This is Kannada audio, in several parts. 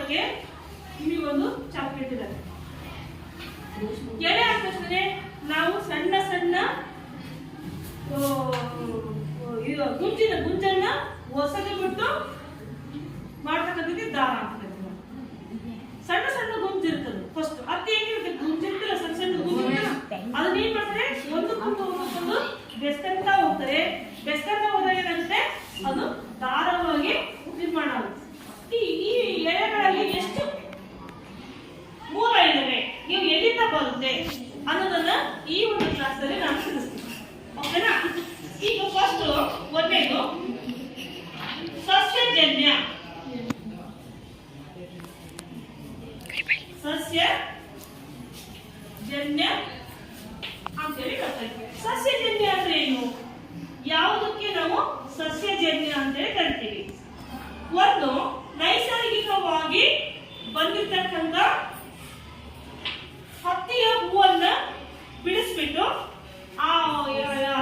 ಮಾಡೋಕೆ ನಿಮಗೊಂದು ಚಾಕ್ಲೇಟ್ ಇದೆ. ಎಳೆ ಹಾಕಿದ್ರೆ ನಾವು ಸಣ್ಣ ಸಣ್ಣ ಗುಂಜನ್ನ ಹೊಸಗೆ ಬಿಟ್ಟು ಮಾಡ್ತಕ್ಕಂಥದ್ದು ದಾರ ಆಗ್ತದೆ. ಸಣ್ಣ ಸಣ್ಣ ಗುಂಜು ಇರ್ತದೆ. ಫಸ್ಟ್ ಅದು ಏನಿರುತ್ತೆ, ಗುಂಜಿರ್ತಿಲ್ಲ, ಸಣ್ಣ ಸಣ್ಣ ಗುಂಜು ಅದನ್ನ ಏನ್ ಮಾಡ್ತಾರೆ, ಒಂದಕ್ಕೊಂದು ಬೆಸ್ಕಂತ ಹೋಗ್ತಾರೆ. ಬೆಸ್ಕಂತ ಹೋದಾಗ ಏನಾಗುತ್ತೆ, ಅದು ದಾರವಾಗಿ ನಿರ್ಮಾಣ ಆಗುತ್ತೆ. ಈ ಎಳೆಗಳಲ್ಲಿ ಎಷ್ಟು ಮೂಲ ಇದ್ದಾವೆ, ನೀವು ಎಲ್ಲಿಂದ ಬರುತ್ತೆ ಅನ್ನೋದನ್ನ ಈ ಒಂದು ಕ್ಲಾಸ್ ಅಲ್ಲಿ ನಾನು ತಿಳಿಸ್ತೀನಿ. ಓಕೆನಾ? ಈಗ ಫಸ್ಟ್ ಒಂದೇದು ಸಸ್ಯಜನ್ಯ. ಸಸ್ಯಜನ್ಯ ಅಂತೇಳಿ ಕರಿತೀವಿ. ಸಸ್ಯಜನ್ಯ ಅಂದ್ರೆ ಏನು? ಯಾವುದಕ್ಕೆ ನಾವು ಸಸ್ಯಜನ್ಯ ಅಂತೇಳಿ ಕರಿತೀವಿ? ಒಂದು ನೈಸರ್ಗಿಕವಾಗಿ ಬಂದಿರ್ತಕ್ಕಂಥ ಹತ್ತಿಯ ಹೂವನ್ನ ಬಿಡಿಸ್ಬಿಟ್ಟು ಆ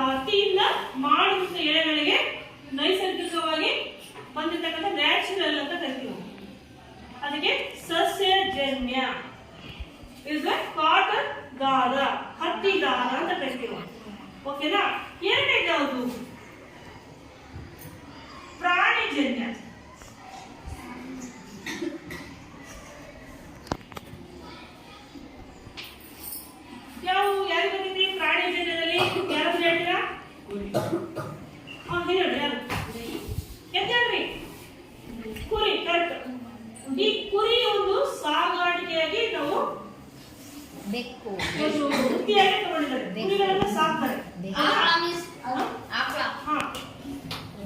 ಹತ್ತಿಯಿಂದ ಮಾಡಿದ ಎಳೆಗಳಿಗೆ ನೈಸರ್ಗಿಕವಾಗಿ ಬಂದಿರ್ತಕ್ಕಂಥ ನ್ಯಾಚುರಲ್ ಅಂತ ಕರಿತೀವಿ. ಅದಕ್ಕೆ ಸಸ್ಯಜನ್ಯ ಇಸ್ ಕಾಟನ್ ದಾರ, ಹತ್ತಿ ದಾರ ಅಂತ ಕರಿತೀವಿ. ಓಕೆನಾ? ಎರಡನೇದು ಯಾವುದು? ಪ್ರಾಣಿಜನ್ಯ. ಯಾರು ಬಂದಿದ್ರಿ ಪ್ರಾಣಿಜನ್ಯದಲ್ಲಿ? ಯಾರು ಹೇಳ್ತೀರಾ? ಹೇಳಿ ಯಾರು? ಯಾವ್ರಿ? ಕುರಿ. ಕರೆಕ್ಟ್. ಈ ಕುರಿ ಒಂದು ಸಾಗಾಣಿಕೆಯಾಗಿ ನಾವು ವೃತ್ತಿಯಾಗಿ ತಗೊಂಡಿದ್ದಾರೆ. ಕುರಿಗಳನ್ನ ಸಾಕ್ತಾರೆ.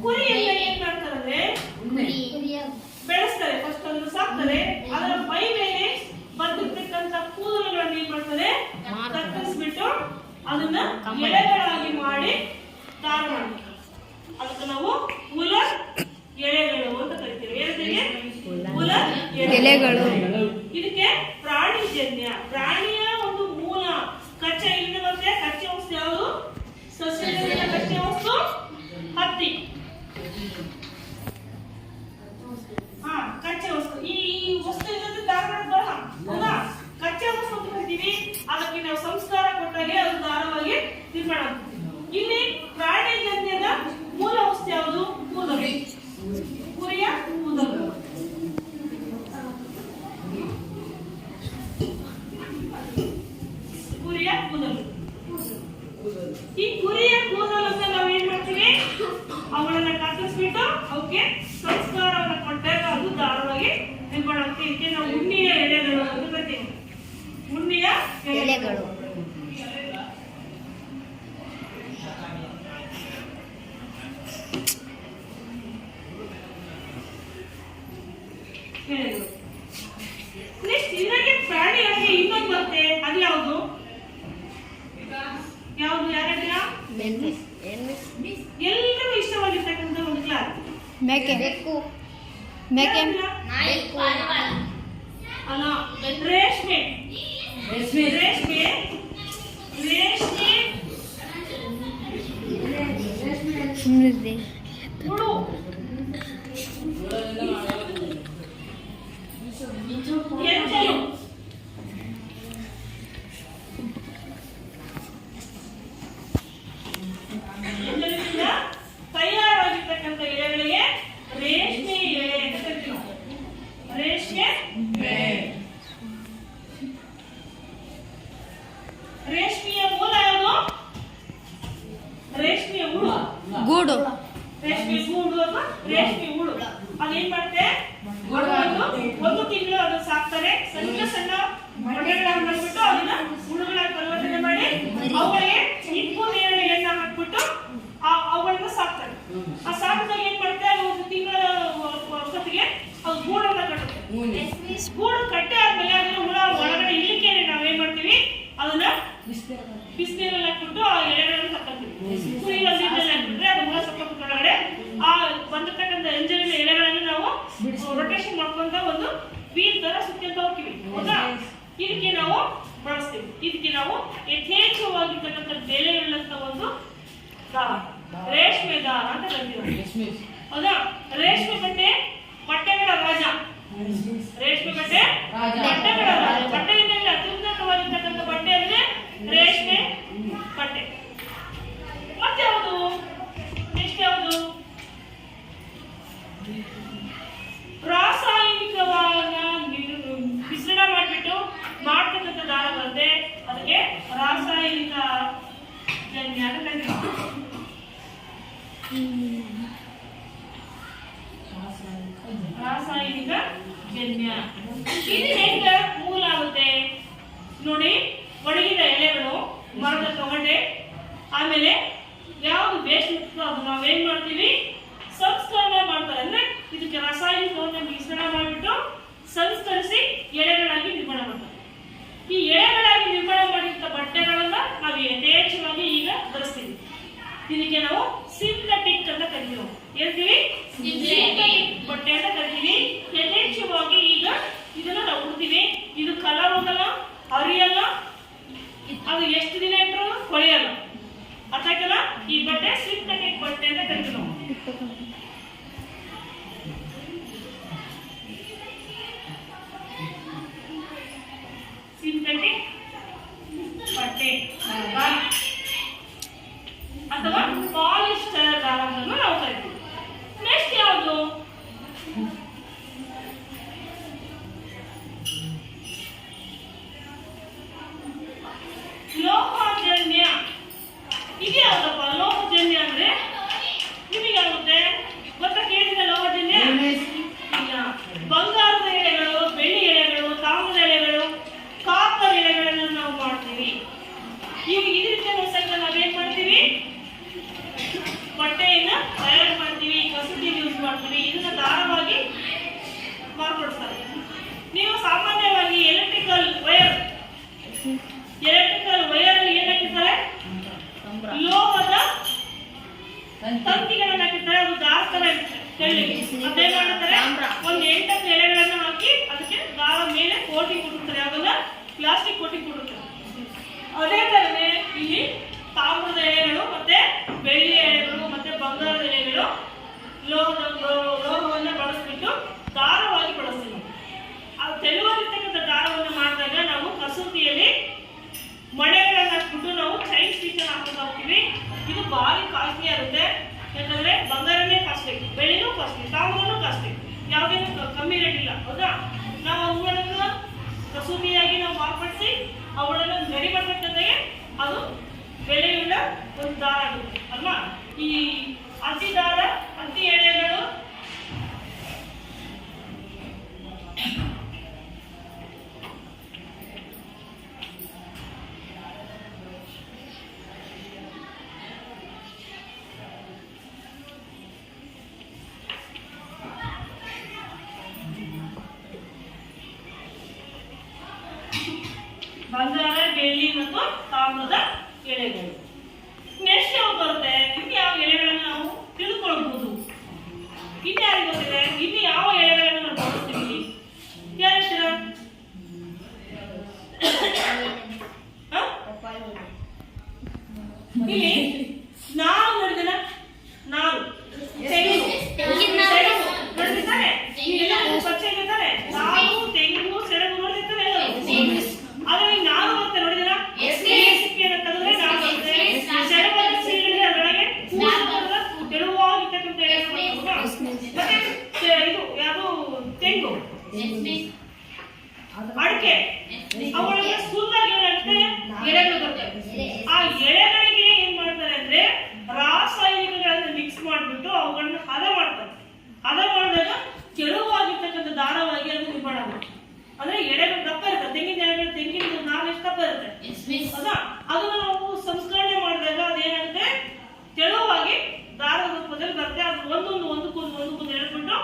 ಕುರಿಯನ್ನ ಏನ್ ಮಾಡ್ತಾರೆ, ಬೆಳೆಸ್ತಾರೆ. ಫಸ್ಟ್ ಅದನ್ನು ಸಾಕ್ತಾರೆ. ಅದರ ಮೈ ಮೇಲೆ ಬಂದಿರ್ತಕ್ಕಂಥ ಕೂದಲುಗಳನ್ನ ಏನ್ ಮಾಡ್ತಾರೆ, ಕತ್ತರಿಸ್ಬಿಟ್ಟು ಅದನ್ನ ಎಳೆಗಳಾಗಿ ಮಾಡಿ ದಾರ ಮಾಡ್ತಾರೆ. ಅದಕ್ಕೆ ನಾವು ಹುಲ ಎಳೆಗಳು ಅಂತ ಕರಿತೀವಿ. ಹುಲ ಎಲೆಗಳು. ಇದಕ್ಕೆ ಪ್ರಾಣಿಜನ್ಯ. ಪ್ರಾಣಿಯ ಒಂದು ಮೂಲ ಕಚ್ಚಾ ಇಲ್ಲಿಂದ ಬರುತ್ತೆ. ಕಚ್ಚಾ ವಸ್ತು ಯಾವುದು? ಸಸ್ಯಜನ್ಯ ಕಚ್ಚಾ ವಸ್ತು ಹತ್ತಿ. ಕಚ್ಚಾ ವಸ್ತು. ಈ ವಸ್ತು ಇಲ್ಲದ ದಾರ ಬರಲ್ಲ. ಹೌದಾ? ಕಚ್ಚಾ ವಸ್ತು ಅಂತ ಕರಿತೀವಿ. ಅದಕ್ಕೆ ನಾವು ಸಂಸ್ಕಾರ ಕೊಟ್ಟಾಗೆ ಅದು ದಾರವಾಗಿ ನಿರ್ಮಾಣ ಆಗ್ತದೆ. ಇಲ್ಲಿ ಪ್ರಾಣಿಜನ್ಯದ ಮೂಲ ವಸ್ತು ಯಾವುದು? ಕೂದಲು. ಕುರಿಯ ಕೂದಲು. ಕುರಿಯ ಕೂದಲು. ಈ ಕುರಿಯ ಕೂದಲನ್ನ ನಾವು ಏನ್ ಮಾಡ್ತೀವಿ, ಅವುಗಳನ್ನ ಕತ್ತರಿಸ್ಬಿಟ್ಟು ಅವಕ್ಕೆ ಸಂಸ್ಕಾರವನ್ನು ಕೊಟ್ಟಾಗ ಅದು ದಾರವಾಗಿ ನಿರ್ಮಾಣ ಆಗುತ್ತೆ. ಇದಕ್ಕೆ ನಾವು ಉಣ್ಣಿಯ ಎಲೆಗಳು ಅಂತ ಕರಿತೀವಿ. ಉಣ್ಣಿಯ ಎಲೆಗಳು. ನೆಕ್ಸ್ಟ್ ಇದಕ್ಕೆ ಪ್ರಾಣಿಯಾಗಿ ಇನ್ನೊಂದು ಬರುತ್ತೆ. ಅದು ಯಾವುದು? ಯಾವುದು? ಯಾರಿಲ್ಲ? ಎಲ್ಲರೂ ಇಷ್ಟವಾಗಿರ್ತಕ್ಕಂಥ ಒಂದು ಕ್ಲಾಸ್ ಮೇಕೆ. ಮೇಕೆ ಅಲ್ಲ, ರೇಷ್ಮೆ. ರೇಷ್ಮೆ ರೇಷ್ಮೆ ರೇಷ್ಮೆ ಹುಳು. ತಯಾರಾಗಿರ್ತಕ್ಕಂಥ ಎಳೆಗಳಿಗೆ ರೇಷ್ಮೆ ಎಳೆ ಅಂತ ಕರಿತೀವಿ. ರೇಷ್ಮೆ ರೇಷ್ಮೆಯ ಮೂಲ ಯಾವುದು? ರೇಷ್ಮೆಯ ಹುಳು. ಗೂಡು. ರೇಷ್ಮೆ ಗೂಡು ಅಥವಾ ರೇಷ್ಮೆ ಹುಳು. ಅದೇನ್ ಮಾಡುತ್ತೆ, ಒಂದು ತಿಂಗಳು ಅದನ್ನ ಸಾಕ್ತಾರೆ. ಸಣ್ಣ ಸಣ್ಣ ಮೊಟ್ಟೆಗಳನ್ನ ಮಾಡ್ಬಿಟ್ಟು ಅದನ್ನ ಹುಳುಗಳಾಗಿ ಪರಿವರ್ತನೆ ಮಾಡಿ ಅವುಗಳಿಗೆ ಹಿಪ್ಪು ನೇರಳೆ ಎಣ್ಣೆ ಹಾಕ್ಬಿಟ್ಟು ಅವುಗಳನ್ನ ಸಾಕ್ತಾರೆ. ಆ ಸಾಕಿದಾಗ ಏನ್ ಮಾಡುತ್ತೆ, ಒಂದು ತಿಂಗಳ ಹೊತ್ತಿಗೆ ಅದು ಗೂಡನ್ನ ಕಟ್ಟುತ್ತೆ. ಗೂಡು ಕಟ್ಟೆ ಆದ್ಮೇಲೆ ಅದನ್ನ ಹುಳ ಒಳಗಡೆ ಇಲ್ಲಿಕ್ಕೆ ನಾವೇನ್ ಮಾಡ್ತೀವಿ, ಅದನ್ನ ಬಿಸಿನೀರಲ್ಲಿ ಹಾಕ್ಬಿಟ್ಟು ಆ ಎಲೆಗಳನ್ನು ತಕ್ಕೊಂತೀವಿ. ಕುರಿಯಲ್ಲಿ ಹಾಕ್ಬಿಟ್ರೆ ಅದು ಹುಳ ಸತ್ತೋಗ್ಬಿಟ್ಟು ಒಳಗಡೆ ಆ ಬಂದಿರ್ತಕ್ಕಂಥ ಎಂಜಲಿನ ಎಲೆಗಳನ್ನು ನಾವು ರೊಟೇಷನ್ ಮಾಡ್ಕೊಂತ ಒಂದು ವೀಲ್ ತರ ಸುತ್ತಂತ ಹೋಗ್ತೀವಿ. ಹೌದಾ? ಇದಕ್ಕೆ ನಾವು ಬಳಸ್ತೀವಿ. ಇದಕ್ಕೆ ನಾವು ಯಥೇಚ್ಛವಾಗಿರ್ತಕ್ಕಂಥ ಬೆಲೆಯುಳ್ಳಂತ ಒಂದು ದಾರ, ರೇಷ್ಮೆ ದಾರ ಅಂತ ಕರಿತೀವಿ. ಹೌದಾ? ರೇಷ್ಮೆ ಬಟ್ಟೆಗಳ ರಾಜ. ರೇಷ್ಮೆ ಬಟ್ಟೆಗಳ ರಾಜ. ಬಟ್ಟೆಯಲ್ಲಿ ಅತ್ಯುನ್ನತವಾಗಿರ್ತಕ್ಕಂಥ ಬಟ್ಟೆ ಅಂದ್ರೆ ರೇಷ್ಮೆ ಬಟ್ಟೆ. ಮತ್ತೆ ಯಾವುದು? ನೆಕ್ಸ್ಟ್ ಯಾವುದು? ರಾಸಾಯನಿಕವಾದ ಮಿಶ್ರಣ ಮಾಡಿಬಿಟ್ಟು ಮಾಡ್ತಕ್ಕಂಥ ದಾರ ಬರುತ್ತೆ, ಅದಕ್ಕೆ ರಾಸಾಯನಿಕ ಜನ್ಯ ಅಂತ ಕರೀತಾರೆ. ರಾಸಾಯನಿಕ ಜನ್ಯ ಇದು ಹೆಂಗ ಮೂಲ ಆಗುತ್ತೆ ನೋಡಿ. ಒಣಗಿದ ಎಲೆಗಳು ಮರದ ತೊಗಟೆ, ಆಮೇಲೆ ಯಾವ್ದು ವೇಸ್ಟ್ ಇರ್ತದೋ ಅದು ನಾವೇನ್ ಮಾಡ್ತೀವಿ, ಸಂಸ್ಕರಣೆ ಮಾಡ್ತಾರೆ. ಅಂದ್ರೆ ಇದಕ್ಕೆ ರಾಸಾಯನಿಕವನ್ನು ಮಿಶ್ರಣ ಮಾಡಿಬಿಟ್ಟು ಸಂಸ್ಕರಿಸಿ ಎಳೆಗಳಾಗಿ ನಿರ್ಮಾಣ ಮಾಡ್ತಾರೆ. ಈ ಎಳೆಗಳಾಗಿ ನಿರ್ಮಾಣ ಮಾಡಿದಂತ ಬಟ್ಟೆಗಳನ್ನ ನಾವು ಯಥೇಚ್ಛವಾಗಿ ಈಗ ಧರಿಸ್ತೀವಿ. ಇದಕ್ಕೆ ನಾವು ಸಿಂಥೆಟಿಕ್ ಅಂತ ಕರಿತೀವಿ. ಹೇಳ್ತೀವಿ ಸಿಂಥೆಟಿಕ್ ಬಟ್ಟೆ ಅಂತ ಕರಿತೀವಿ. ಯಥೇಚ್ಛವಾಗಿ ಈಗ ಇದನ್ನ ನಾವು ಉಡ್ತೀವಿ. ಇದು ಕಲರ್ ಹೋಗಲ್ಲ, ಹರಿಯಲ್ಲ, ಅದು ಎಷ್ಟು ದಿನ ಇಟ್ಟರು ಕೊಳೆಯಲ್ಲ. ಅರ್ಥ ಆಯ್ತಲ್ಲ? ಈ ಬಟ್ಟೆ ಸಿಂಥೆಟಿಕ್ ಬಟ್ಟೆ ಅಂತ ಕರಿತೀವಿ ನಾವು. ಸಿಂಥೆಟಿಕ್ ಬಟ್ಟೆ ಅಥವಾ ಪಾಲಿಸ್ಟರ್ ದಾರಗಳನ್ನು ನಾವು ಕರಿತೀವಿ. ನೆಕ್ಸ್ಟ್ ಯಾವುದು? ಲೋಹಜನ್ಯ. ಇದು ಯಾವ್ದಪ್ಪ ಲೋಹಜನ್ಯ ಅಂದ್ರೆ? ನಿಮಗಾಗುತ್ತೆ ಗೊತ್ತಾ? ಕೇಳಿದ ಲೋಹಜನ್ಯ ಇಲ್ಲ. ಬಂಗಾರದ ಎಳೆಗಳು, ಬೆಳ್ಳಿ ಎಳೆಗಳು, ತಾಮ್ರದ ಎಳೆಗಳು, ಕಾಪರ್ ಎಳೆಗಳನ್ನು ನಾವು ಮಾಡ್ತೀವಿ. ಇದರಿಂದ ಸಹಿತ ನಾವೇನ್ ಮಾಡ್ತೀವಿ, ಬಟ್ಟೆಯನ್ನ ತಯಾರು ಮಾಡ್ತೀವಿ, ಕಸೂತಿ ಯೂಸ್ ಮಾಡ್ತೀವಿ. ಇದನ್ನ ದಾರವಾಗಿ ಮಾರ್ಪಡಿಸ್ತಾರೆ. ನೀವು ಸಾಮಾನ್ಯವಾಗಿ ಎಲೆಕ್ಟ್ರಿಕಲ್ ವೈರ್ ಅಲ್ಲಿ ಏನ್ ಹಾಕಿರ್ತಾರೆ? ಲೋಹದ ತಂತಿಗಳನ್ನ ಹಾಕಿರ್ತಾರೆ. ಅದು ದಾರ ತರ ತೆಳ್ಳಿಗೆ ಅದೇನ್ ಮಾಡ್ತಾರೆ, ಒಂದು 8 ಎಲೆಗಳನ್ನ ಹಾಕಿ ಅದಕ್ಕೆ ದಾರ ಮೇಲೆ ಕೋಟಿಂಗ್ ಕೊಟ್ಟಿರ್ತಾರೆ. ಅದನ್ನ ಪ್ಲಾಸ್ಟಿಕ್ ಕೋಟಿಂಗ್ ಕೊಟ್ಟಿರ್ತಾರೆ. ಅದೇ ತರನೇ ಇಲ್ಲಿ ತಾಮ್ರದ ಎಳೆಗಳು ಮತ್ತೆ ಬೆಳ್ಳಿಯ ಎಳೆಗಳು ಮತ್ತೆ ಬಂಗಾರದ ಎಳೆಗಳು ಲೋಹವನ್ನು ಬಳಸ್ಬಿಟ್ಟು ದಾರವಾಗಿ ಬಳಸ್ತೀವಿ. ಆ ತೆಳುವಾಗಿರ್ತಕ್ಕಂಥ ದಾರವನ್ನು ಮಾಡಿದಾಗ ನಾವು ಕಸೂತಿಯಲ್ಲಿ ಮಣೆಗಳನ್ನ ಹಾಕ್ಬಿಟ್ಟು ನಾವು ಚೈನ್ ಸ್ಟಿಚ್ ಹಾಕೊಂಡು ಹೋಗ್ತೀವಿ. ಇದು ಭಾರಿ ಕಾಸ್ಟ್ಲಿ ಆಗುತ್ತೆ. ಯಾಕಂದ್ರೆ ಬಂಗಾರನೇ ಕಾಸ್ಟ್ಲಿ, ಬೆಳ್ಳಿನೂ ಕಾಸ್ಟ್ಲಿ, ತಾಮ್ರನೂ ಕಾಸ್ಟ್ಲಿ, ಯಾವುದೇನು ಕಮ್ಮಿ ರೇಟ್ ಇಲ್ಲ. ಹೌದಾ? ನಾವು ಅವುಗಳನ್ನು ಕಸೂತಿಯಾಗಿ ನಾವು ಮಾರ್ಪಡಿಸಿ ಅವುಗಳನ್ನು ಗಡಿ ಮಾಡಬೇಕಂದ್ರೆ ಅದು ಬೆಲೆಯುಳ್ಳ ಒಂದು ದಾರ ಆಗುತ್ತೆ ಅಲ್ವಾ? ಈ ಹತ್ತಿ ದಾರ, ಹತ್ತಿ ಎಳೆಗಳು ಬಂಗಾರ, ಬೆಳ್ಳಿ ಮತ್ತು ತಾಮ್ರದ ಎಳೆಗಳು. ನೆಕ್ಸ್ಟ್ ಯಾವ್ದು ಬರುತ್ತೆ? ಇನ್ನು ಯಾವ ಎಳೆಗಳನ್ನು ನಾವು ತಿಳ್ಕೊಳ್ಬಹುದು? ಇನ್ನು ಯಾರಿಗೆ ಗೊತ್ತಿದೆ? ಇನ್ನು ಯಾವ ಎಳೆಗಳನ್ನು ನಾವು ಬಳಸ್ತೀವಿ? ಯಾರು ಹೇಳ್ತೀರಾ? ಇಲ್ಲಿ ನಾರು ನೋಡಿದನ, ನಾರು, ತೆಂಗು ನೋಡಿರ್ತಾರೆ, ಪಚ್ಚೆ ಇರ್ತಾರೆ, ನಾರು, ತೆಂಗು, ಸೆಣಬು ನೋಡಿರ್ತಾರೆ. ಆದ್ರೆ ನಾರು ಅಂತ ನೋಡಿದನ ತೆಳುವಾಗಿರ್ತಕ್ಕಂಥ ಮತ್ತೆ ಇದು ಯಾವುದು ತೆಂಗು, ಅಡಿಕೆ, ಅವುಗಳಿಗೆ ಸುಂದರ ಎಳೆಗಳು ಬರ್ತವೆ. ಆ ಎಳೆಗಳಿಗೆ ಏನ್ ಮಾಡ್ತಾರೆ ಅಂದ್ರೆ ರಾಸಾಯನಿಕಗಳನ್ನ ಮಿಕ್ಸ್ ಮಾಡ್ಬಿಟ್ಟು ಅವುಗಳನ್ನ ಹದ ಮಾಡ್ತಾರೆ. ಹದ ಮಾಡಿದಾಗ ತೆಳುವಾಗಿರ್ತಕ್ಕಂಥ ದಾರವಾಗಿ ಅದು ನಿರ್ಮಾಣ ಆಗುತ್ತೆ. ಅಂದ್ರೆ ಎಳೆಗಳು ದಪ್ಪ ಇರುತ್ತೆ. ತೆಂಗಿನ ಎಳೆಗಳು, ತೆಂಗಿನ ನಾರು ಎಷ್ಟು ದಪ್ಪ ಇರುತ್ತೆ ಅದ ಅದನ್ನ ನಾವು ಸಂಸ್ಕರಣೆ ಮಾಡಿದಾಗ ಅದೇನಾಗುತ್ತೆ, ತೆಳುವಾಗಿ ದಾರದ ರೂಪದಲ್ಲಿ ಬರುತ್ತೆ. ಅದು ಒಂದಕ್ಕೊಂದು ಎಳ್ಬಿಟ್ಟು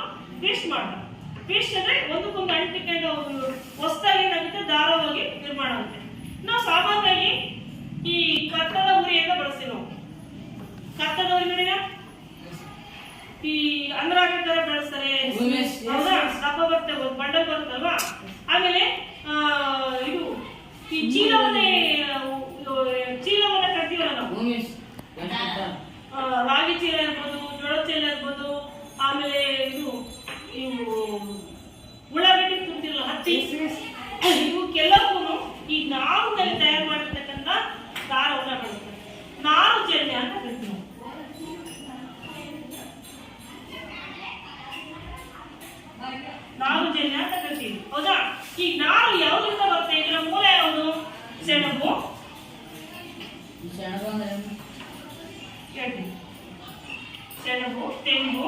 ಪೀಸ್ಟ್ ಮಾಡ್ತಾರೆ. ಪೀಸ್ಟ್ ಅಂದ್ರೆ ಒಂದಕ್ಕೊಂದು ಅಂಟಿಕೊಂಡು ಹೊಸದಾಗಿ ಏನಾಗುತ್ತೆ, ದಾರವಾಗಿ ನಿರ್ಮಾಣ ಆಗುತ್ತೆ. ನಾವು ಸಾಮಾನ್ಯವಾಗಿ ಈ ಕತ್ತದ ಉರಿಯಿಂದ ಬಳಸ್ತೀವಿ. ನಾವು ಕತ್ತದ ಉರಿ ನೋಡಿನ ಈ ಅಂದ್ರಾಗ ತರ ಬಳಸ್ತಾರೆ. ಹೌದಾ? ದಪ್ಪ ಬರುತ್ತೆ, ಒಂದು ಬಂಡಲ್ ಬರುತ್ತಲ್ವಾ. ಆಮೇಲೆ ಇದು ಈ ಚೀಲವನ್ನ ಕಟ್ತೀವಲ್ಲ ನಾವು, ರಾಗಿ ಚೀಲ ಇರ್ಬೋದು, ಜೋಳ ಚೀಲ ಇರ್ಬೋದು, ಆಮೇಲೆ ಇದು ಇವು ಉಳ್ಳಾಗಡ್ಡಿ ತುಂಬಿರಲ್ಲ ಹತ್ತಿ ಈ ನಾರು ಯಾವ್ದ್ರಿಂದ ಬರುತ್ತೆ? ಇದರ ಮೂಲ ಯಾವುದು? ಸೆಣಬು. ಸೆಣಬು, ತೆಂಗು,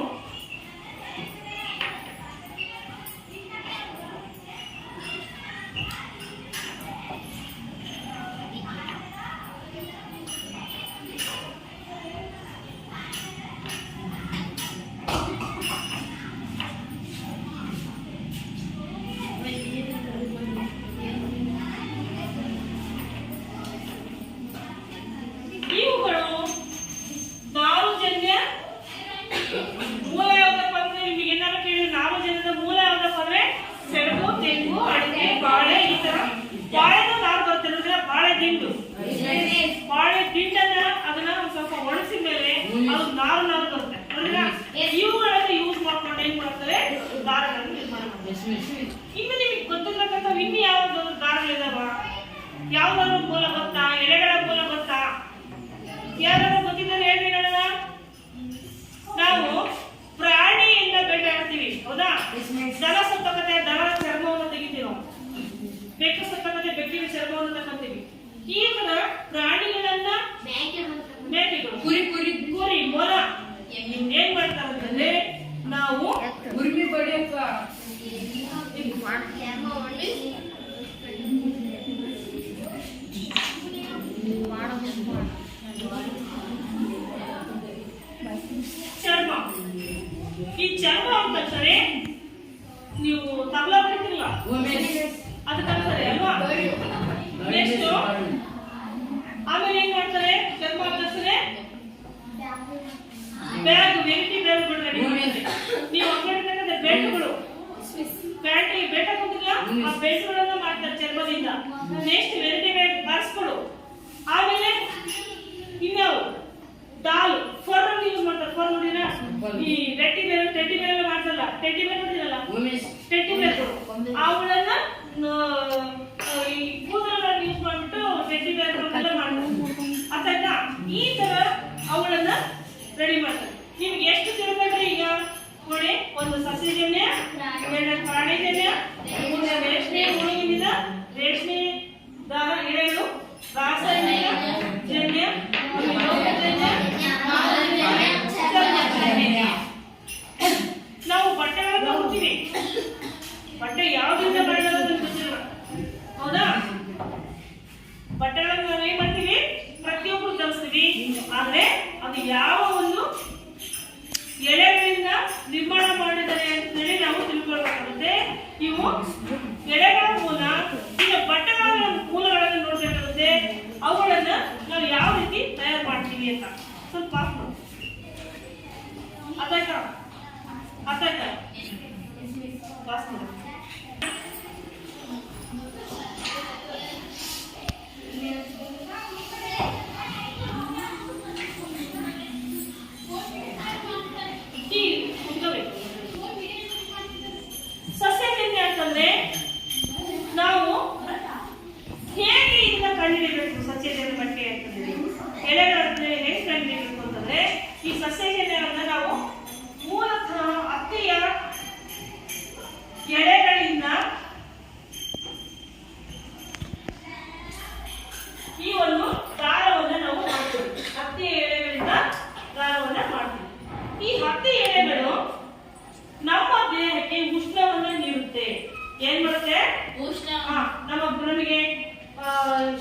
ಬಾಳೆ ದಿಂಡನ್ನ ಅದನ್ನ ಸ್ವಲ್ಪ ಒಣಸಿದ ಮೇಲೆ ಅದು ನಾರು ಬರುತ್ತೆ. ಇವುಗಳನ್ನ ಯೂಸ್ ಮಾಡ್ಕೊಂಡು ಏನ್ ಮಾಡ್ತಾರೆ? ದಾರಗಳನ್ನು ನಿರ್ಮಾಣ ಮಾಡ್ತಾರೆ. ಇನ್ನು ನಿಮಗೆ ಗೊತ್ತಿರ್ತಕ್ಕಂಥ ಇನ್ನು ಯಾವ್ದು ದಾರಗಳಿದಾವ? ಯಾವ್ದಾದ್ರು ಮೂಲ ಗೊತ್ತಾ? ಎಲೆಗಳ ಮೂಲ ಗೊತ್ತಾ? ಯಾರಾದ್ರೂ ಗೊತ್ತಿದ್ದರೆ ಹೇಳ್ರಿ ನೋಡೋಣ. ನಾವು ಪ್ರಾಣಿಯಿಂದ ಬೇಟೆ ಆಡ್ತೀವಿ, ಹೌದಾ? ದನ ಸತ್ತಕತೆ ದನದ ಚರ್ಮವನ್ನು ತೆಗಿತೀವಿ ನಾವು. ಬೆಕ್ಕ ಸತ್ತಕತೆ ಬೆಕ್ಕಿನ ಚರ್ಮವನ್ನು ತಗೊಂತೀವಿ. ಈ ತರ ಪ್ರಾಣಿಗಳನ್ನ ಮೇಕೆಗಳು, ಕುರಿ, ಮೊಲ ಏನ್ ಮಾಡ್ತಾರೆ ಅಂತಂದ್ರೆ ನಾವು ಉರ್ಮಿ ಬಡಿಯಕ್ಕ ಚರ್ಮ. ಈ ಚರ್ಮ ಅಂತಂದ್ರೆ ನೀವು ತಬಲಾ ಬಡಿತಿರಲ್ಲ, ಅದಕ್ಕೆ ಅಂತಾರೆ ಅಲ್ವಾ? ನೆಕ್ಸ್ಟ್ ಆಮೇಲೆ ಏನ್ ಮಾಡ್ತಾರೆ? ಚರ್ಮ ಅಂತಂದ್ರೆ ಬ್ಯಾಗ್, ವೆಂಟಿ ಬ್ಯಾಗ್ಗಳು ರೆಡಿ ಮಾಡ್ತಾರೆ. ನೀವು ಹಾಕೊಂಡಿರ್ತಕ್ಕಂಥ ಬೆಲ್ಟ್ಗಳು, ಬ್ಯಾಟ್ರಿ ಬೆಲ್ಟ್ ಹಾಕೊಂಡಿಲ್ಲ, ಆ ಬೆಲ್ಟ್ಗಳನ್ನ ಮಾಡ್ತಾರೆ ಚರ್ಮದಿಂದ. ನೆಕ್ಸ್ಟ್ ವೆಂಟಿ ಬ್ಯಾಗ್ ಬಾರ್ಸ್ಗಳು. ಆಮೇಲೆ ಇನ್ಯಾವು ಡಾಲ್, ಫರ್ ಯೂಸ್ ಮಾಡ್ತಾರೆ. ಫರ್ ನೋಡಿರ ಈ ಟೆಡ್ಡಿ ಬೇರ್ ಮಾಡ್ತಾರಲ್ಲ, ಟೆಡ್ಡಿ ಬೇರ್ ನೋಡಿರಲ್ಲ, ಟೆಡ್ಡಿ ಬೇರ್ಗಳು ಅವುಗಳನ್ನ ಈ ಕೂದಲನ್ನ ಯೂಸ್ ಮಾಡ್ಬಿಟ್ಟು ಟೆಡ್ಡಿ ಬೇರ್ಗಳನ್ನೆಲ್ಲ ಮಾಡ್ತಾರೆ. ಅರ್ಥಾಯ್ತಾ? ಈ ತರ ಅವುಗಳನ್ನ ರೆಡಿ ಮಾಡ್ತಾರೆ. ನಿಮ್ಗೆ ಎಷ್ಟು ತಿಳ್ಕೊಂಡ್ರೆ ಈಗ ನೋಡಿ, ಒಂದು ಸಸ್ಯಜನ್ಯ, ಪ್ರಾಣಿಜನ್ಯ, ರೇಷ್ಮೆ ಹುಳುವಿನಿಂದ ರೇಷ್ಮೆ ದಾರ ಎಳೆಗಳು, ರಾಸಾಯನಿಕ ಜನ್ಯ, ನಾವು ಬಟ್ಟೆಗಳನ್ನು ಹೋಗ್ತೀವಿ. ಬಟ್ಟೆ ಯಾವ್ದ್ರಿಂದ ಮಾಡಿರೋದು ಗೊತ್ತಿಲ್ಲ, ಹೌದಾ? ಬಟ್ಟೆಗಳನ್ನು ನಾವು ಏನ್ ಮಾಡ್ತೀವಿ? ಪ್ರತಿಯೊಬ್ಬರು ಧರಿಸ್ತೀವಿ. ಆದ್ರೆ ಅದು ಯಾವ ಒಂದು ಎಳೆಗಳಿಂದ ನಿರ್ಮಾಣ ಮಾಡಿದ್ದಾರೆ ಅಂತ ಹೇಳಿ ನಾವು ತಿಳ್ಕೊಳ್ಬೇಕಾಗುತ್ತೆ. ಇವು ಎಳೆಗಳ ಮೂಲ. ಈಗ ಬಟ್ಟೆಗಳ ಮೂಲಗಳನ್ನು ನೋಡ್ಬೇಕಾಗುತ್ತೆ. ಅವುಗಳನ್ನ ನಾವು ಯಾವ ರೀತಿ ತಯಾರು ಮಾಡ್ತೀವಿ ಅಂತ ಸ್ವಲ್ಪ ಅರ್ಥಾಯ್ತಾ? ಸಸ್ಯಜನ್ಯ ಅಂತಂದ್ರೆ ನಾವು ಹೇಗೆ ಇದನ್ನ ಕಂಡುಹಿಡಿಯಬೇಕು? ಸಸ್ಯಜನ್ಯ ಬಟ್ಟೆ ಅಂತಂದ್ರೆ ಎಲೆಗಳನ್ನ ಹೇಗೆ ಕಂಡುಹಿಡಿಯಬೇಕು ಅಂತಂದ್ರೆ, ಈ ಸಸ್ಯಜನ್ಯವನ್ನ ನಾವು ಮೂಲತಃ ಹತ್ತಿಯ ಎಲೆಗಳಿಂದ ಈ ಒಂದು ದಾರವನ್ನ ನಾವು ಮಾಡ್ತೀವಿ. ಹತ್ತಿ ಎಲೆಗಳಿಂದ ದಾರವನ್ನ ಮಾಡ್ತೀವಿ. ಈ ಹತ್ತಿ ಎಲೆಗಳು ನಮ್ಮ ದೇಹಕ್ಕೆ ಉಷ್ಣವನ್ನ ನೀಡುತ್ತೆ. ಏನ್ ಮಾಡುತ್ತೆ? ಉಷ್ಣ. ನಮಗೆ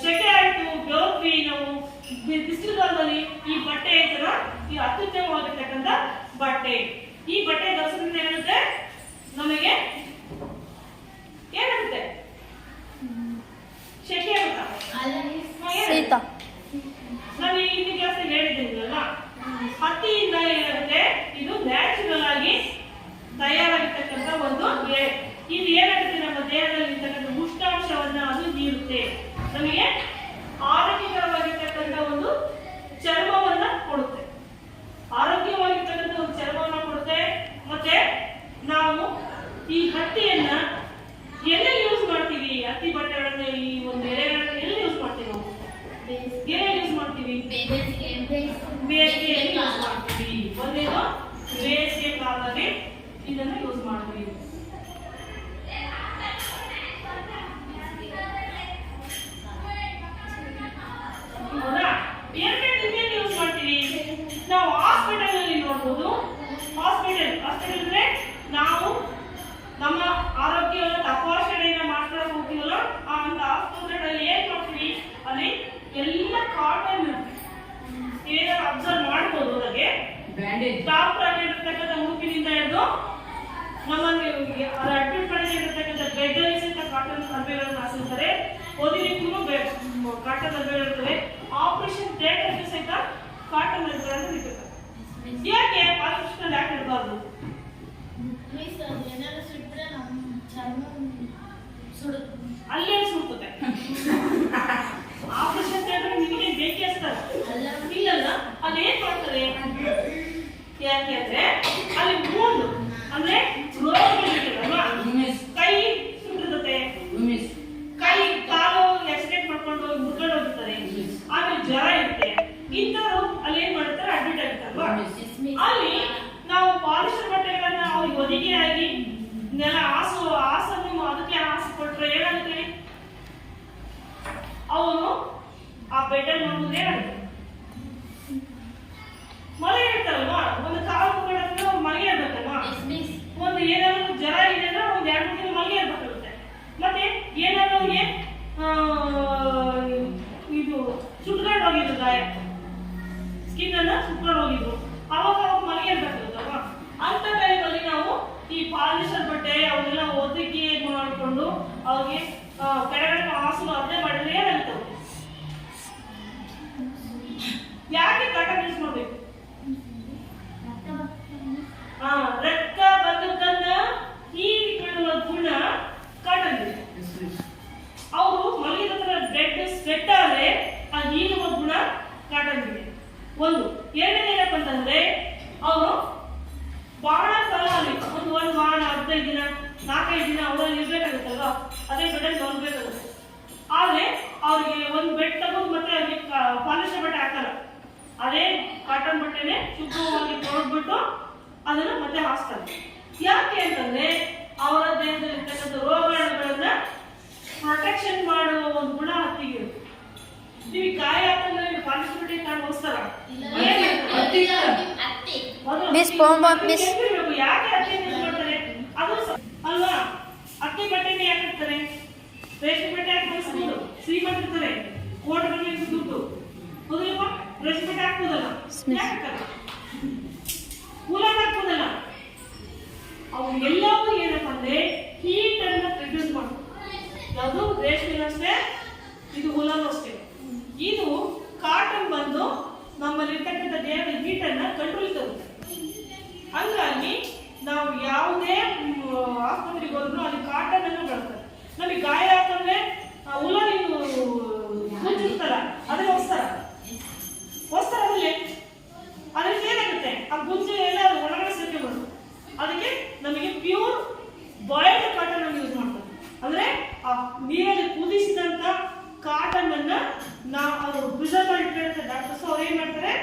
ಸೆಕೆ ಆಯ್ತು, ಬೆವರ್ತೀವಿ ನಾವು ಬಿಸಿಲುಗಾಲದಲ್ಲಿ, ಈ ಬಟ್ಟೆ ತರ ಈ ಅತ್ಯುತ್ತಮವಾಗಿರ್ತಕ್ಕಂಥ ಬಟ್ಟೆ. ಈ ಬಟ್ಟೆ ಧರಿಸೋದ್ರಿಂದ ಏನಾಗುತ್ತೆ? ನಮಗೆ ಏನಾಗುತ್ತೆ? ಸೆಕೆ ಆಗುತ್ತಾ? ನಾನು ಇಲ್ಲಿ ಜಾಸ್ತಿ ಹೇಳಿದ್ದೀನಲ್ಲ, ಹತ್ತಿಯಿಂದ ಏನಾಗುತ್ತೆ? ಇದು ನ್ಯಾಚುರಲ್ ಆಗಿ ತಯಾರಾಗಿರ್ತಕ್ಕಂಥ ಒಂದು ಎಳೆ. ಇದು ಏನಾಗುತ್ತೆ? ನಮ್ಮ ದೇಹದಲ್ಲಿ ಇರ್ತಕ್ಕಂಥ ಉಷ್ಣಾಂಶವನ್ನ ಅದು ನೀಡುತ್ತೆ. ನಮಗೆ ಆರೋಗ್ಯಕರವಾಗಿರ್ತಕ್ಕಂಥ ಒಂದು ಚರ್ಮವನ್ನ ಕೊಡುತ್ತೆ. ಆರೋಗ್ಯವಾಗಿರ್ತಕ್ಕಂಥ ಒಂದು ಚರ್ಮವನ್ನ ಕೊಡುತ್ತೆ. ಮತ್ತೆ ನಾವು ಈ ಹತ್ತಿಯನ್ನ ಎಲ್ಲ ಯೂಸ್ ಮಾಡ್ತೀವಿ? ಹತ್ತಿ ಬಟ್ಟೆಗಳನ್ನ, ಈ ಒಂದು ಎಲೆಗಳನ್ನ ಎಲ್ಲಿ ಯೂಸ್ ಮಾಡ್ತೀವಿ? ನಾವು ಎಲ್ಲಿ ಯೂಸ್ ಮಾಡ್ತೀವಿ? ಬೇಸಿಗೆಯಲ್ಲಿ ಯೂಸ್ ಮಾಡ್ತೀವಿ. ಒಂದೇನು ಬೇಸಿಗೆ ಕಾಲದಲ್ಲಿ ಇದನ್ನು ಯೂಸ್ ಮಾಡ್ತೀವಿ. ನಮ್ಮ ಆರೋಗ್ಯವನ್ನು ತಪಾಸಣೆಯನ್ನ ಮಾಡ್ಕೊಳಕ್ ಹೋಗ್ತೀವಲ್ಲ ಆ ಒಂದು ಆಸ್ಪತ್ರೆಗಳಲ್ಲಿ ಏನ್ ಮಾಡ್ತೀವಿ ಅಲ್ಲಿ ಎಲ್ಲ ಕಾಟನ್ ಏನಾದ್ರು ಅಬ್ಸರ್ವ್ ಮಾಡ್ಬೋದು. ಅದಕ್ಕೆ ಡಾಕ್ಟರ್ ಆಗಿರ್ತಕ್ಕಂಥ ಉಡುಪಿನಿಂದ ಹಿಡಿದು ನಮ್ಮಲ್ಲಿ ಅಡ್ಮಿಟ್ ಮಾಡಿರ್ತಕ್ಕಂಥ ಬೆಡ್ ಅಲ್ಲಿ ಸಹಿತ ಕಾಟನ್ ಅರ್ಬೆಗಳನ್ನು ಹಾಸಿರ್ತಾರೆ. ಓದಿಲಿಕ್ಕೂ ಕಾಟನ್ ಅರ್ಬೆಗಳಿರ್ತವೆ. ಆಪರೇಷನ್ ಥಿಯೇಟರ್ಗೆ ಸಹಿತ ಕಾಟನ್ ಅರ್ಬೆಗಳನ್ನು ಇಟ್ಟಿರ್ತಾರೆ. ಯಾಕೆ ಪಾಲಿಸ್ಟರ್ ಯಾಕೆ ಇಡಬಾರ್ದು? ಅಲ್ಲೇ ಸುಡುತ್ತೆ. ಆಪರೇಷನ್ ಥಿಯೇಟರ್ ನಿಮಗೆ ಬೆಂಕಿ ಹಚ್ತಾರೆ ಇಲ್ಲಲ್ಲ, ಅಲ್ಲಿ ಏನ್ ಮಾಡ್ತಾರೆ? ಯಾಕೆ ಅಂದ್ರೆ ಅಲ್ಲಿ ಮೂರು ಅಂದ್ರೆ ರೋಗಗಳಿರ್ತದಲ್ವಾ, ಕೈ ಸುಟ್ಟಿರುತ್ತೆ, ಕೈ ಕಾಲು ಆಕ್ಸಿಡೆಂಟ್ ಮಾಡ್ಕೊಂಡು ಮುರ್ಕೊಂಡು ಹೋಗಿರ್ತಾರೆ, ಆಮೇಲೆ ಜ್ವರ ಇರುತ್ತೆ. ಇಂಥವ್ರು ಅಲ್ಲಿ ಏನ್ ಮಾಡ್ತಾರೆ? ಅಡ್ಮಿಟ್ ಆಗಿರ್ತಾರಲ್ವಾ, ಅಲ್ಲಿ ನಾವು ಪಾಲಿಸ್ಟರ್ ಬಟ್ಟೆಗಳನ್ನ ಅವ್ರಿಗೆ ಹೊದಿಕೆ ಆಗಿ ನೆಲ ಹಾಸನ್ನು ಅದಕ್ಕೆ ಹಾಸು ಕೊಟ್ರೆ ಏನಾಗುತ್ತೆ? ಅವನು ಆ ಬೆಡ್ಡಲ್ಲಿ ನೋಡಿದ್ರೆ ಏನಾಗುತ್ತೆ? ಮಲಗಿ ಇರ್ತಾರಲ್ವಾ, ಒಂದು ಕಾಲು ಮುಖಂಡ್ರೆ ಅವ್ರು ಮಲಗಿ ಇರ್ಬೇಕಲ್ವಾ, ಒಂದು ಏನಾದ್ರು ಜ್ವರ ಇದೆ ಅಂದ್ರೆ ಒಂದು 2-3 ದಿನ ಮಲಗಿ ಇರ್ಬೇಕಾಗುತ್ತೆ. ಮತ್ತೆ ಏನಾದ್ರು ಅವ್ರಿಗೆ ಇದು ಸುಟ್ಕೊಂಡು ಹೋಗಿದ್ರು, ಗಾಯ ಸ್ಕಿನ್ ಅನ್ನ ಸುಟ್ಕೊಂಡು ಹೋಗಿದ್ರು, ಅವಾಗ ಅವ್ರು ಮಲಗಿ ಇರ್ಬೇಕಾಗುತ್ತಲ್ವಾ. ಅಂತ ಟೈಮಲ್ಲಿ ನಾವು ಈ ಪಾಲಿಸ್ಟರ್ ಬಟ್ಟೆ ಅವನ್ನೆಲ್ಲ ಒದಗಿ ಮಾಡಿಕೊಂಡು ಅವ್ರಿಗೆ ಕೆಳಗಡೆ ಹಾಸು ಅದೇ ಮಾಡಿದ್ರೆ ಏನಾಗ್ತವೆ? ಯಾಕೆ ಕಾಟನ್ ಯೂಸ್ ಮಾಡ್ಬೇಕು? ರಕ್ತ ಬಂದದ್ದನ್ನ ಹೀರಿಕೊಳ್ಳುವ ಗುಣ ಕಾಟನ್ ಇದೆ. ಅವರು ಮಲಗಿದ ಬ್ರೆಡ್ ಸ್ವೆಟ್ ಆದ್ರೆ ಆ ಹೀರುವ ಗುಣ ಕಾಟನ್ ಇದೆ. ಒಂದು ಎರಡನೇ ಏನಪ್ಪ ಅಂತಂದ್ರೆ ಅವರು ಬಹಳ ಕಾಲ ಅಲ್ಲಿ ಒಂದು ವಾರ 15 ದಿನ 4-5 ದಿನ ಅವರಲ್ಲಿ ಇರ್ಬೇಕಾಗುತ್ತಲ್ವಾ, ಅದೇ ಬೆಡ್ ಮಲಗಬೇಕಾಗುತ್ತೆ. ಆದ್ರೆ ಅವ್ರಿಗೆ ಒಂದು ಬೆಡ್ ತಗೊಂಡು ಮತ್ತೆ ಅವ್ರಿಗೆ ಪಾಲಿಸ್ಟರ್ ಬಟ್ಟೆ ಹಾಕಲ್ಲ, ಅದೇ ಕಾಟನ್ ಬಟ್ಟೆನೆ ಶುಭ್ರವಾಗಿ ತೊಳೆದ್ಬಿಟ್ಟು ಅದನ್ನ ಮತ್ತೆ ಹಾಸ್ತಾರೆ. ಯಾಕೆ ಅಂತಂದ್ರೆ ಅವರ ದೇಹದಲ್ಲಿ ಇರ್ತಕ್ಕಂಥ ರೋಗಾಣುಗಳನ್ನ ಪ್ರೊಟೆಕ್ಷನ್ ಮಾಡುವ ಒಂದು ಗುಣ ಹತ್ತಿಗೆ. ನೀವು ಗಾಯ ಆಗ್ತಂದ್ರೆ ಪಾಲಿಸ್ಟರ್ ಬಟ್ಟೆ ತಗೊಂಡು ಹೋಗ್ತಾರ? ಯಾಕೆ ಹತ್ತಿ ಮಾಡ್ತಾರೆ? ಅದು ಅಲ್ವಾ, ಹತ್ತಿ ಬಟ್ಟೆನೇ ಯಾಕೆ ಹಾಕ್ತಾರೆ? ರೇಷ್ಮೆ ಬಟ್ಟೆ ಹಾಕಿ ಬಳಸ್ಬೋದು, ಶ್ರೀಮಂತಿರ್ತಾರೆ, ಕೋಟ್ ಬಟ್ಟೆ ದುಡ್ಡು ಹೌದಲ್ವಾ, ರೇಷ್ಮೆ ಬಟ್ಟೆ ಹಾಕ್ಬೋದಲ್ಲ, ಯಾಕೆ ಕೂಲರ್ ಹಾಕ್ಬೋದಲ್ಲ. ಅವು ಎಲ್ಲವೂ ಏನಪ್ಪ ಅಂದ್ರೆ ಹೀಟ್ ಅನ್ನ ಪ್ರೊಡ್ಯೂಸ್ ಮಾಡ್ತಾರೆ. ಯಾವುದು ರೇಷ್ಮೆ ಅಷ್ಟೇ, ಇದು ಹುಲ್ಲೂ ಅಷ್ಟೇ. ಇದು ಕಾಟನ್ ಬಂದು ನಮ್ಮಲ್ಲಿರ್ತಕ್ಕಂಥ ದೇಹದ ಹೀಟ್ ಅನ್ನ ಕಂಟ್ರೋಲ್ ತರುತ್ತೆ. ಹಂಗಾಗಿ ನಾವು ಯಾವುದೇ ಆಸ್ಪತ್ರೆಗೆ ಹೋದ್ರು ಅಲ್ಲಿ ಕಾಟನ್ ಅನ್ನು ಬಳಸ್ತಾರೆ. ನಮಗೆ ಗಾಯ ಆತಂದ್ರೆ ಹುಲ್ಲನ್ನು ಕೂಚಿರ್ತಾರ, ಅದನ್ನ ಹೊಸ್ತಾರ ಅದ್ರಲ್ಲಿ ಏನಾಗುತ್ತೆ? ಆ ಗುಂಜೆ ಎಲ್ಲ ಒಳಗಡೆ ಸೇರಿಕೆ ಬರುತ್ತೆ. ಅದಕ್ಕೆ ನಮಗೆ ಪ್ಯೂರ್ ಬಾಯ್ಲ್ಡ್ ಕಾಟನ್ ಅನ್ನು ಯೂಸ್ ಮಾಡ್ತಾರೆ. ಅಂದ್ರೆ ಆ ನೀರಲ್ಲಿ ಕುದಿಸಿದಂತ ಕಾಟನ್ ಅನ್ನ ನಾವು ಪ್ರಿಸರ್ವ್ ಮಾಡಿಟ್ಟಿರೋ ಡಾಕ್ಟರ್ಸ್ ಅವ್ರು ಏನ್ ಮಾಡ್ತಾರೆ?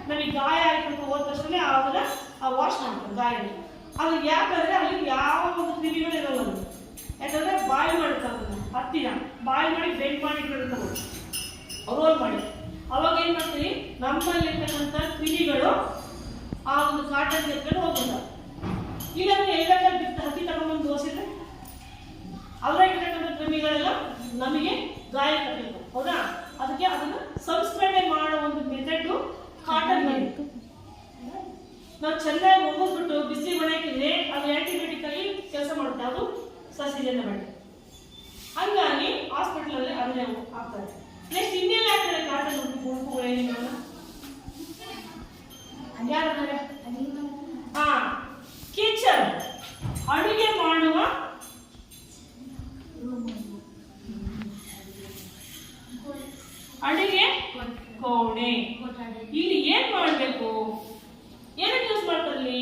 ನಮಗೆ ಗಾಯ ಆಯ್ತು ಹೋದ ತಕ್ಷಣ ಆವಾಗ ವಾಶ್ ಮಾಡ್ತಾರೆ ಗಾಯನ. ಅದು ಯಾಕಂದ್ರೆ ಅಲ್ಲಿ ಯಾವ ಒಂದು ಕ್ರಿಮಿಗಳು ಇರೋಲ್ಲ. ಯಾಕಂದ್ರೆ ಬಾಯ್ಲ್ ಮಾಡಿರ್ತಾರೆ, ಹತ್ತಿನ ಬಾಯ್ಲ್ ಮಾಡಿ ಬೆಂಡ್ ಮಾಡಿ ಇಟ್ಟಿರ್ತಾರೆ, ರೋಲ್ ಮಾಡಿ. ಅವಾಗ ಏನ್ ಮಾಡ್ತೀವಿ? ನಮ್ಮಲ್ಲಿರ್ತಕ್ಕಂಥ ಕ್ರಿಮಿಗಳು ಆ ಒಂದು ಕಾಟನ್ ಎತ್ಕೊಂಡು ಹೋಗ್ಬೋದ. ಇಲ್ಲಾಂದ್ರೆ ಎಲ್ಲಾದ್ರೂ ಹತ್ತಿ ತಗೊಂಡ್ಬಂದು ದೋಸಿದ್ರೆ ಅವರಾಗಿರ್ತಕ್ಕಂಥ ಕ್ರಿಮಿಗಳೆಲ್ಲ ನಮಗೆ ಗಾಯ ಕಟ್ಟಿರ್ತಾರೆ, ಹೌದಾ? ಅದಕ್ಕೆ ಅದನ್ನ ಸಂಸ್ಕರಣೆ ಮಾಡೋ ಒಂದು ಮೆಥಡ್ ಕಾಟನ್ ಮಾಡಿತ್ತು. ನಾವು ಚೆನ್ನಾಗಿ ಒಗ್ಬಿಟ್ಟು ಬಿಸಿ ಒಣಗಿದ್ರೆ ಅದು ಆಂಟಿಬಯೋಟಿಕ್ ಆಗಿ ಕೆಲಸ ಮಾಡುತ್ತೆ, ಅದು ಸಸ್ಯಜನ್ಯ ಬಟ್ಟೆ. ಹಂಗಾಗಿ ಹಾಸ್ಪಿಟಲ್ ಅಲ್ಲಿ ಅದನ್ನೇ ಹಾಕ್ತಾರೆ. ನೆಕ್ಸ್ಟ್ ಇನ್ನೆಲ್ಲ ಆಗ್ತದೆ ಕಾಟನ್ ಗುಂಪುಗಳು ಏನಿಲ್ಲ. ಕಿಚನ್ ಅಡುಗೆ ಮಾಡುವ ಅಡುಗೆ ಕೋಣೆ. ಇಲ್ಲಿ ಏನ್ ಮಾಡ್ಬೇಕು? ಏನಕ್ಕೆ ಯೂಸ್ ಮಾಡ್ತಾರಲ್ಲಿ?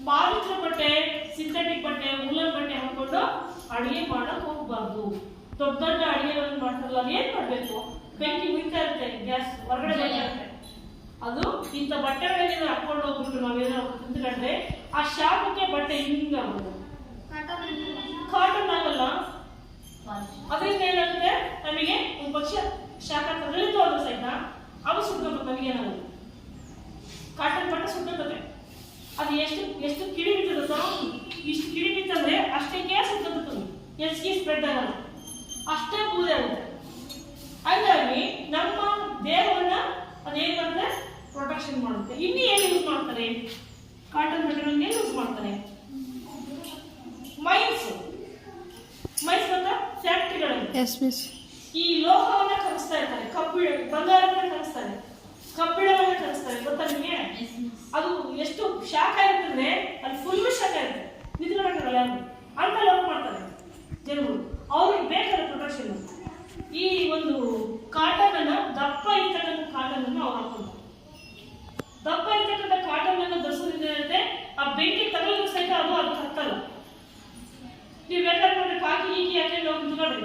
ಪಾಲಿಸ್ಟರ್ ಬಟ್ಟೆ, ಸಿಂಥೆಟಿಕ್ ಬಟ್ಟೆ, ಉಲ್ಲನ್ ಬಟ್ಟೆ ಹಾಕೊಂಡು ಅಡುಗೆ ಮಾಡಕ್ ಹೋಗ್ಬಾರ್ದು. ದೊಡ್ಡ ದೊಡ್ಡ ಅಡುಗೆಗಳನ್ನು ಮಾಡ್ತಾರಲ್ಲ, ಏನ್ ಮಾಡ್ಬೇಕು? ಬೆಂಕಿ ಉಯ್ತಾ ಇರುತ್ತೆ, ಗ್ಯಾಸ್ ಹೊರಗಡೆ ಬರ್ತಾ ಇರುತ್ತೆ. ಅದು ಇಂಥ ಬಟ್ಟೆಗಳಿಗೆ ಹಾಕೊಂಡು ಹೋಗ್ಬಿಟ್ಟು ನಾವೇನಾದ್ರು ಕುಂತ್ಕೊಂಡ್ರೆ ಆ ಶಾಖಕ್ಕೆ ಬಟ್ಟೆ ಹಿಂಗಾಗೋದು. ಕಾಟನ್ ಆಗಲ್ಲ. ಅದರಿಂದ ಏನಾಗುತ್ತೆ? ನಮಗೆ ಒಂದು ಪಕ್ಷ ಶಾಖ ತಗಲಿತು ಅನ್ನೋ ಸಹಿತ ಅದು ಸುಟ್ಕೋಬೇಕು. ನಮಗೆ ಏನಾಗುತ್ತೆ? ಕಾಟನ್ ಬಟ್ಟೆ ಸುಟ್ಟೋಗುತ್ತೆ. ಅದು ಎಷ್ಟು ಕಿಡಿ ಬಿಟ್ಟಿರುತ್ತೋ ಇಷ್ಟು ಕಿಡಿ ಬಿತ್ತಂದ್ರೆ ಅಷ್ಟಕ್ಕೆ ಸುತ್ತುತ್ತದೆ, ಹೆಚ್ಚಿಗೆ ಸ್ಪ್ರೆಡ್ ಆಗಲ್ಲ, ಅಷ್ಟೇ ಬೂದೆ ಆಗುತ್ತೆ. ಹಾಗಾಗಿ ನಮ್ಮ ದೇಹವನ್ನ ಅದೇನ್ ಮಾಡುತ್ತೆ, ಪ್ರೊಟೆಕ್ಷನ್ ಮಾಡುತ್ತೆ. ಇನ್ನು ಏನು ಯೂಸ್ ಮಾಡ್ತಾರೆ, ಕಾಟನ್ ಮೆಟೀರಿಯಲ್ ಏನು ಯೂಸ್ ಮಾಡ್ತಾರೆ, ಮೈನ್ಸ್ ಅಂತ ಫ್ಯಾಕ್ಟರಿಗಳಲ್ಲಿ ಈ ಲೋಹವನ್ನ ಕಲಿಸ್ತಾ ಇರ್ತಾರೆ, ಬಂಗಾರವನ್ನ ಕಲಿಸ್ತಾರೆ, ಕಬ್ಬಿಣವನ್ನ ಕಲಿಸ್ತಾರೆ. ಗೊತ್ತಾ ನಿಮಗೆ? ಅದು ಎಷ್ಟು ಶಾಖ ಇರ್ತಂದ್ರೆ ಅಲ್ಲಿ ಫುಲ್ ಶಾಖ ಇರುತ್ತೆ, ನಿಂತ್ಕೊಳ್ಳೋಕ್ಕಾಗಲ್ಲ ಯಾರು ಅಂತ ಲೋಕ ಮಾಡ್ತಾರೆ ಜನರು. ಅವ್ರಿಗೆ ಬೇಕಾದ ಪ್ರೊಟೆಕ್ಷನ್ ಈ ಒಂದು ಕಾಟನ್ ಅನ್ನ, ದಪ್ಪ ಇರ್ತಕ್ಕಂಥ ಕಾಟನ್ ಅನ್ನು ಅವ್ರು ಹಾಕೊಂಡು, ದಪ್ಪ ಇರ್ತಕ್ಕಂಥ ಕಾಟನ್ ಅನ್ನು ಧರಿಸೋದ್ರಿಂದ ಇರುತ್ತೆ ಆ ಬೆಂಕಿ ತಗಲಿದ್ರು ಸಹಿತ ಅದು ಹತ್ತಲ್ಲ. ನೀವು ಬೇಕಾದ್ರೆ ನೋಡಿ ಕಾಕಿ ಗೀಕಿ ಹಾಕೊಂಡು ಹೋಗಿ ನೋಡ್ರಿ,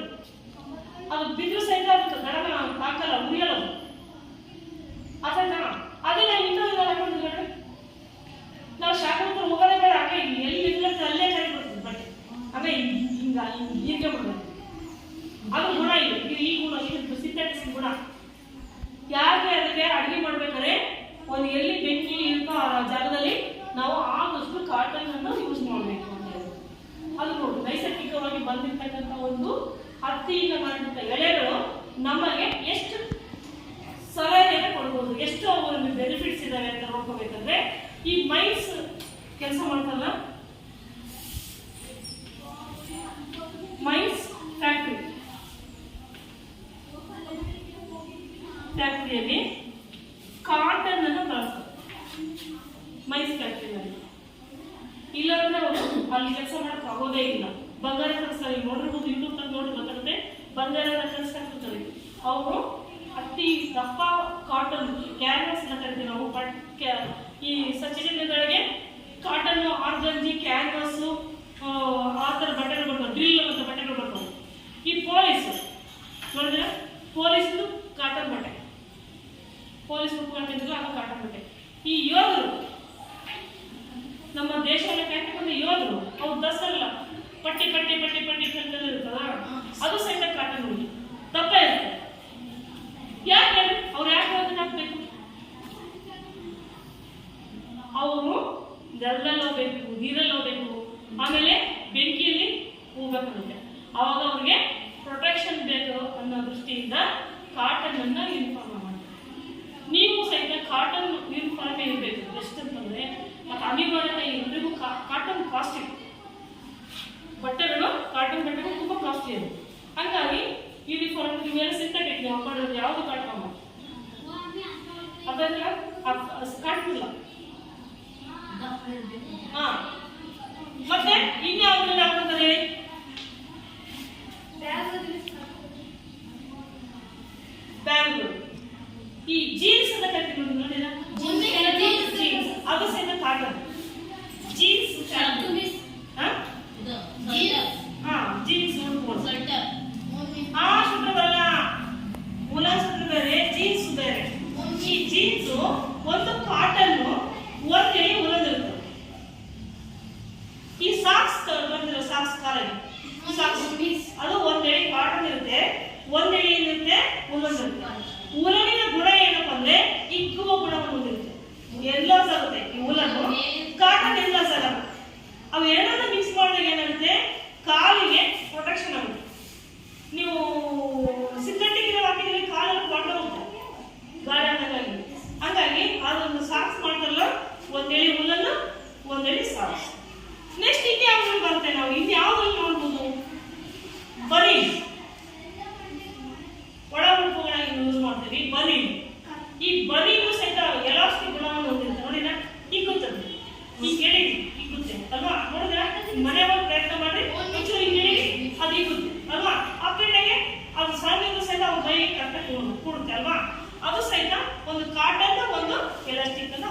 ಅದು ಬಿದ್ರು ಸಹಿತ ಅದು ಗಡಗ ಹಾಕಲ್ಲ, ಉರಿಯಲ್ಲ ಅದು. ಅದೇ ನಾವು ಇಂಥದ್ದು ಹಾಕೊಂಡು ನೋಡ್ರಿ, ನಾವು ಶಾಖ ಹೋಗೋದೇ ಬೇಡ, ಹಾಗೆ ಎಲ್ಲಿ ನಿಲ್ಲತ್ತೆ ಅಲ್ಲೇ ಕೈ ಬರ್ತದೆ ಬಟ್ಟೆ, ಹಾಗೆ ಹಿಂಗ ಹೀಗೆ ಮಾಡೋದು. ಅದು ಗುಣ ಇದೆ, ಈ ಗುಣ, ಇದು ಸಿಂಥೆಟಿಕ್ಸ್ ಗುಣ. ಯಾಕೆ ಅದಕ್ಕೆ ಅಡುಗೆ ಮಾಡ್ಬೇಕಾದ್ರೆ ಒಂದು ಎಲ್ಲಿ ಬೆಂಕಿ ಇರುತ್ತೋ ಆ ಜಾಗದಲ್ಲಿ ನಾವು ಆದಷ್ಟು ಕಾಟನ್ ಅನ್ನು ಯೂಸ್ ಮಾಡಬೇಕು ಅಂತ ಹೇಳಿ. ಅದು ನೋಡಿ ನೈಸರ್ಗಿಕವಾಗಿ ಬಂದಿರ್ತಕ್ಕಂಥ ಒಂದು ಹತ್ತಿಯಿಂದ ಮಾಡಿದಂಥ ಎಳೆಗಳು ನಮಗೆ ಎಷ್ಟು ಸಲಹೆಯನ್ನು ಕೊಡ್ಬೋದು, ಎಷ್ಟು ಅವರಿಗೆ ಬೆನಿಫಿಟ್ಸ್ ಇದಾವೆ ಅಂತ ನೋಡ್ಕೋಬೇಕಂದ್ರೆ ಈ ಮೈನ್ಸ್ ಕೆಲಸ ಮಾಡ್ತಾರಲ್ಲ, ಮೈನ್ಸ್ ಫ್ಯಾಕ್ಟರಿಯಲ್ಲಿ ಕಾಟನ್ ಅನ್ನು ಬಳಸ್ತಾರೆ. ಮೈನ್ಸ್ ಫ್ಯಾಕ್ಟರಿಯಲ್ಲಿ ಇಲ್ಲಾಂದ್ರೆ ಅಲ್ಲಿ ಕೆಲಸ ಮಾಡಕ್ ಆಗೋದೇ ಇಲ್ಲ. ಬಂಗಾರ ಕಲಿಸ್ತಾರೆ, ನೋಡಿರ್ಬೋದು, ಯೂಟ್ಯೂಬ್ ತಂದು ನೋಡಿ ಗೊತ್ತಾಗುತ್ತೆ, ಬಂಗಾರನ ಕಲಿಸ್ತಾರೆ. ಅವರು ಅತಿ ದಪ್ಪ ಕಾಟನ್ ಕ್ಯಾನ್ವಾಸ್ ಅಂತ ಕರಿತೀವಿ ನಾವು. ಈ ಸಚಿಗಳಿಗೆ ಕಾಟನ್, ಆರ್ಗಂಜಿ, ಕ್ಯಾನ್ವಾಸ್ ಆ ಥರ ಬಟ್ಟೆಗಳು ಬರ್ತವೆ, ಡ್ರಿಲ್ ಅಂತ ಬಟ್ಟೆಗಳು ಬರ್ತವೆ. ಈ ಪೊಲೀಸ್ ನೋಡಿದ್ರೆ ಪೊಲೀಸ್ ಕಾಟನ್ ಬಟ್ಟೆ, ಪೊಲೀಸ್ ಮುಖಂಡಿದ್ರು ಅದು ಕಾಟನ್ ಬಟ್ಟೆ. ಈ ಯೋಧರು, ನಮ್ಮ ದೇಶವನ್ನು ಕಾಯ್ದುಕೊಂಡ ಯೋಧರು, ಅವ್ರು ದಸರಲ್ಲ ಪಟ್ಟಿ ಪಟ್ಟಿ ಪಟ್ಟಿ ಪಟ್ಟಿ ಕಲ್ಕಲ್ಲಿ ಇರ್ತದ, ಅದು ಸಹಿತ ಕಾಟನ್ ಉಂಟು, ದಪ್ಪ ಇರುತ್ತೆ. ಯಾಕೆ ಅವ್ರು ಯಾಕೆ ಅದನ್ನ ಹಾಕ್ಬೇಕು, ಅವರು ನೆಲದಲ್ಲಿ ಹೋಗ್ಬೇಕು, ನೀರಲ್ಲಿ ಹೋಗ್ಬೇಕು, ಆಮೇಲೆ ಬೆಂಕಿಯಲ್ಲಿ ಹೋಗ್ಬೇಕಾಗುತ್ತೆ. ಅವಾಗ ಅವ್ರಿಗೆ ಪ್ರೊಟೆಕ್ಷನ್ ಬೇಕು ಅನ್ನೋ ದೃಷ್ಟಿಯಿಂದ ಕಾಟನ್ ಅನ್ನ ಯೂನಿಫಾರ್ಮ್ ಮಾಡ್ತಾರೆ. ನೀವು ಸಹಿತ ಕಾಟನ್ ಯೂನಿಫಾರ್ಮ್ ಇರಬೇಕು. ಎಷ್ಟಂತಂದ್ರೆ ಮತ್ತೆ ಅನಿವಾರ್ಯತೆ ಎಲ್ರಿಗೂ ಕಾಟನ್ ಕಾಸ್ಟ್ಲಿ ಬಟ್ಟೆಗಳು, ಕಾಟನ್ ಬಟ್ಟೆಗಳು ತುಂಬಾ ಕಾಸ್ಟ್ಲಿ ಇದೆ. ಹಾಗಾಗಿ ಯೂನಿಫಾರ್ಮ್ ನೀವೆಲ್ಲ ಸಿಂಥೆಟಿಕ್ ನೀವು ಹಾಕೊಳ್ಳೋದು ಯಾವುದು ಕಾಟನ್ ಅಲ್ಲ, ಅದೆಲ್ಲ ಕಾಟನ್. ಹಾ, ಮತ್ತೆ ಇನ್ಯಾವುದೆಲ್ಲ ಹಾಕೋತಾರೆ, ಬ್ಯಾಗ್ಗಳು. ಈ ಜೀನ್ಸ್ ಅಂತ ಕರಿತೀವಿ ನೋಡಿರಾ, ಜೀನ್ಸ್ ಅದು ಸಹಿತ ಕಾಟನ್. ಜೀನ್ಸ್ ಜೀನ್ಸ್ ಶುಕ್ರ ಬರಲ್ಲ, ಮುಲಾ ಶುಕ್ರ ಬೇರೆ, ಜೀನ್ಸ್ ಬೇರೆ. ಈ ಜೀನ್ಸ್ ಒಂದು ಕಾಟನ್, ಒಂದೇ ಉಲದಿರುತ್ತೆ. ಈ ಸಾಕ್ಸ್ ಬಂದಿರೋ ಸಾಕ್ಸ್ ಕಾಲಲ್ಲಿ ಅದು ಒಂದೇಳಿ ಕಾಟನ್ ಇರುತ್ತೆ, ಒಂದೇಳಿ ಇರುತ್ತೆ ಉಲದಿರುತ್ತೆ. ಉಲನಿನ ಗುಣ ಏನಪ್ಪ ಅಂದ್ರೆ ಇಕ್ಕುವ ಗುಣವನ್ನು ಹೊಂದಿರುತ್ತೆ, ಎಲ್ಲಾಸ್ ಆಗುತ್ತೆ. ಈ ಉಲನ್ನು ಕಾಟನ್ ಎಲ್ಲಾಸ್ ಆಗಲ್ಲ. ಅವು ಎರಡನ್ನ ಮಿಕ್ಸ್ ಮಾಡಿದಾಗ ಏನಾಗುತ್ತೆ, ಕಾಲಿಗೆ ಪ್ರೊಟೆಕ್ಷನ್ ಆಗುತ್ತೆ. ನೀವು ಸಿಂಥೆಟಿಕ್ ಹಾಕಿದ್ರೆ ಕಾಲಲ್ಲಿ ಕೊಂಡೋಗುತ್ತೆ ಗಾಳಿ ಅನ್ನೋದಾಗಿ. ಹಾಗಾಗಿ ಅದೊಂದು ಸಾಕ್ಸ್ ಮಾಡ್ತಾರಲ್ಲ, ಒಂದೇಳಿ ಉಲನ್ನು ಒಂದೇಳಿ ಸಾಕ್ಸ್. ನೆಕ್ಸ್ಟ್ ಇನ್ಯಾವ್ದ್ರಲ್ಲಿ ಬರುತ್ತೆ, ನಾವು ಇನ್ಯಾವ್ದ್ರಲ್ಲಿ ನೋಡ್ಬೋದು, ಬರೀ ಒಳ ಉಡುಪುಗಳಾಗಿ ಯೂಸ್ ಮಾಡ್ತೀವಿ ಬನೀನು. ಈ ಬನೀನು ಸಹಿತ ಎಲಾಸ್ಟಿಕ್ ಗುಣವನ್ನು ಹೊಂದಿರುತ್ತೆ. ನೋಡಿನ ಇಕ್ಕುತ್ತದೆ, ಈ ಕೇಳಿ ಇಕ್ಕುತ್ತೆ ಅಲ್ವಾ? ನೋಡಿದ್ರೆ ಮನೆ ಒಂದು ಪ್ರಯತ್ನ ಮಾಡಿ ಒಂಚೂರು ಹಿಂಗೆ ಅದು ಇಕ್ಕುತ್ತೆ ಅಲ್ವಾ? ಆ ಕಡೆಗೆ ಅದು ಸಣ್ಣದು ಸಹಿತ ಅವ್ರ ಮೈ ಕರೆಕ್ಟಾಗಿ ಕೂಡುತ್ತೆ ಅಲ್ವಾ? ಅದು ಸಹಿತ ಒಂದು ಕಾಟನ್, ಒಂದು ಎಲಾಸ್ಟಿಕ್ ಅನ್ನು